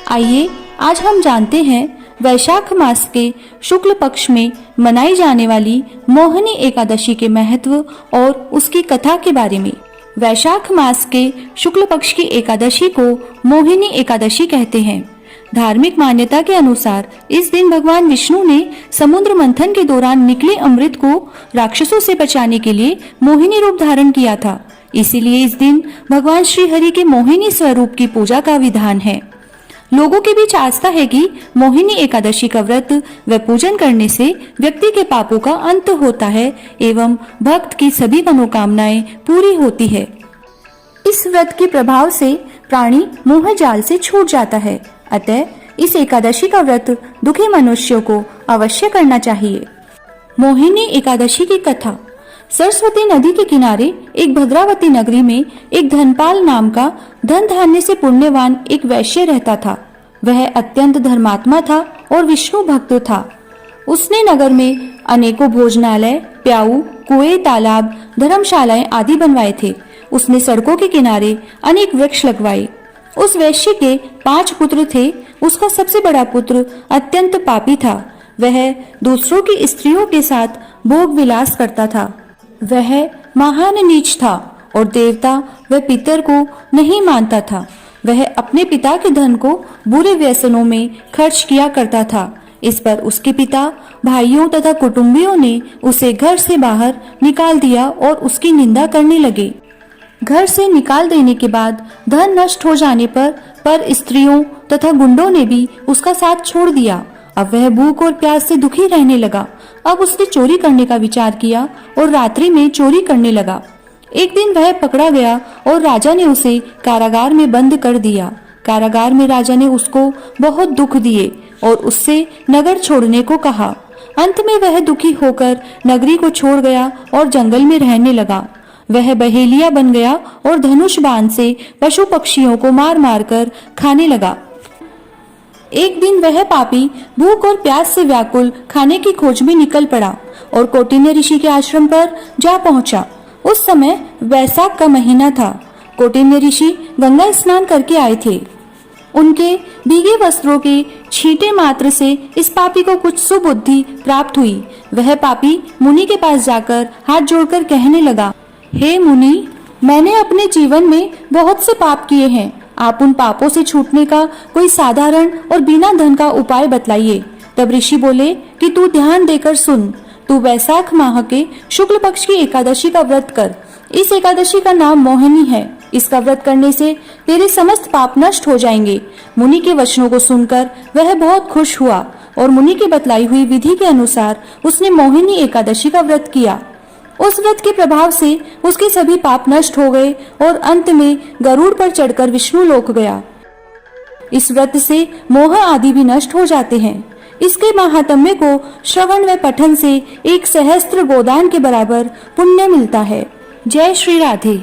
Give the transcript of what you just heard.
आइए आज हम जानते हैं वैशाख मास के शुक्ल पक्ष में मनाई जाने वाली मोहिनी एकादशी के महत्व और उसकी कथा के बारे में। वैशाख मास के शुक्ल पक्ष की एकादशी को मोहिनी एकादशी कहते हैं। धार्मिक मान्यता के अनुसार इस दिन भगवान विष्णु ने समुद्र मंथन के दौरान निकले अमृत को राक्षसों से बचाने के लिए मोहिनी रूप धारण किया था। इसीलिए इस दिन भगवान श्री हरि के मोहिनी स्वरूप की पूजा का विधान है। लोगों के बीच आस्था है कि मोहिनी एकादशी का व्रत व पूजन करने से व्यक्ति के पापों का अंत होता है एवं भक्त की सभी मनोकामनाएं पूरी होती है। इस व्रत के प्रभाव से प्राणी मोह जाल से छूट जाता है। अतः इस एकादशी का व्रत दुखी मनुष्यों को अवश्य करना चाहिए। मोहिनी एकादशी की कथा। सरस्वती नदी के किनारे एक भद्रावती नगरी में एक धनपाल नाम का धन धान्य से पुण्यवान एक वैश्य रहता था। वह अत्यंत धर्मात्मा था और विष्णु भक्त था। उसने नगर में अनेकों भोजनालय, प्याऊ, कुएं, तालाब, धर्मशालाएं आदि बनवाए थे। उसने सड़कों के किनारे अनेक वृक्ष लगवाए। उस वैश्य के 5 पुत्र थे। उसका सबसे बड़ा पुत्र अत्यंत पापी था। वह दूसरों की स्त्रियों के साथ भोग विलास करता था। वह महान नीच था और देवता व पितर को नहीं मानता था। वह अपने पिता के धन को बुरे व्यसनों में खर्च किया करता था। इस पर उसके पिता, भाइयों तथा कुटुंबियों ने उसे घर से बाहर निकाल दिया और उसकी निंदा करने लगे। घर से निकाल देने के बाद धन नष्ट हो जाने पर स्त्रियों तथा गुंडों ने भी उसका साथ छोड़ दिया। अब वह भूख और प्यास से दुखी रहने लगा। अब उसने चोरी करने का विचार किया और रात्रि में चोरी करने लगा। एक दिन वह पकड़ा गया और राजा ने उसे कारागार में बंद कर दिया। कारागार में राजा ने उसको बहुत दुख दिए और उससे नगर छोड़ने को कहा। अंत में वह दुखी होकर नगरी को छोड़ गया और जंगल में रहने लगा। वह बहेलिया बन गया और धनुष बाण से पशु पक्षियों को मार मार कर खाने लगा। एक दिन वह पापी भूख और प्यास से व्याकुल खाने की खोज में निकल पड़ा और कौटिन्य ऋषि के आश्रम पर जा पहुंचा। उस समय वैशाख का महीना था। कौटिन्य ऋषि गंगा स्नान करके आए थे। उनके भीगे वस्त्रों के छींटे मात्र से इस पापी को कुछ सुबुद्धि प्राप्त हुई। वह पापी मुनि के पास जाकर हाथ जोड़कर कहने लगा, हे मुनि, मैंने अपने जीवन में बहुत से पाप किए हैं। आप उन पापों से छूटने का कोई साधारण और बिना धन का उपाय बतलाइए। तब ऋषि बोले कि तू ध्यान देकर सुन। तू वैशाख माह के शुक्ल पक्ष की एकादशी का व्रत कर। इस एकादशी का नाम मोहिनी है। इसका व्रत करने से तेरे समस्त पाप नष्ट हो जाएंगे। मुनि के वचनों को सुनकर वह बहुत खुश हुआ और मुनि की बतलाई हुई विधि के अनुसार उसने मोहिनी एकादशी का व्रत किया। उस व्रत के प्रभाव से उसके सभी पाप नष्ट हो गए और अंत में गरुड़ पर चढ़कर विष्णु लोक गया। इस व्रत से मोह आदि भी नष्ट हो जाते हैं। इसके महात्म्य को श्रवण व पठन से 1 सहस्त्र गोदान के बराबर पुण्य मिलता है। जय श्री राधे।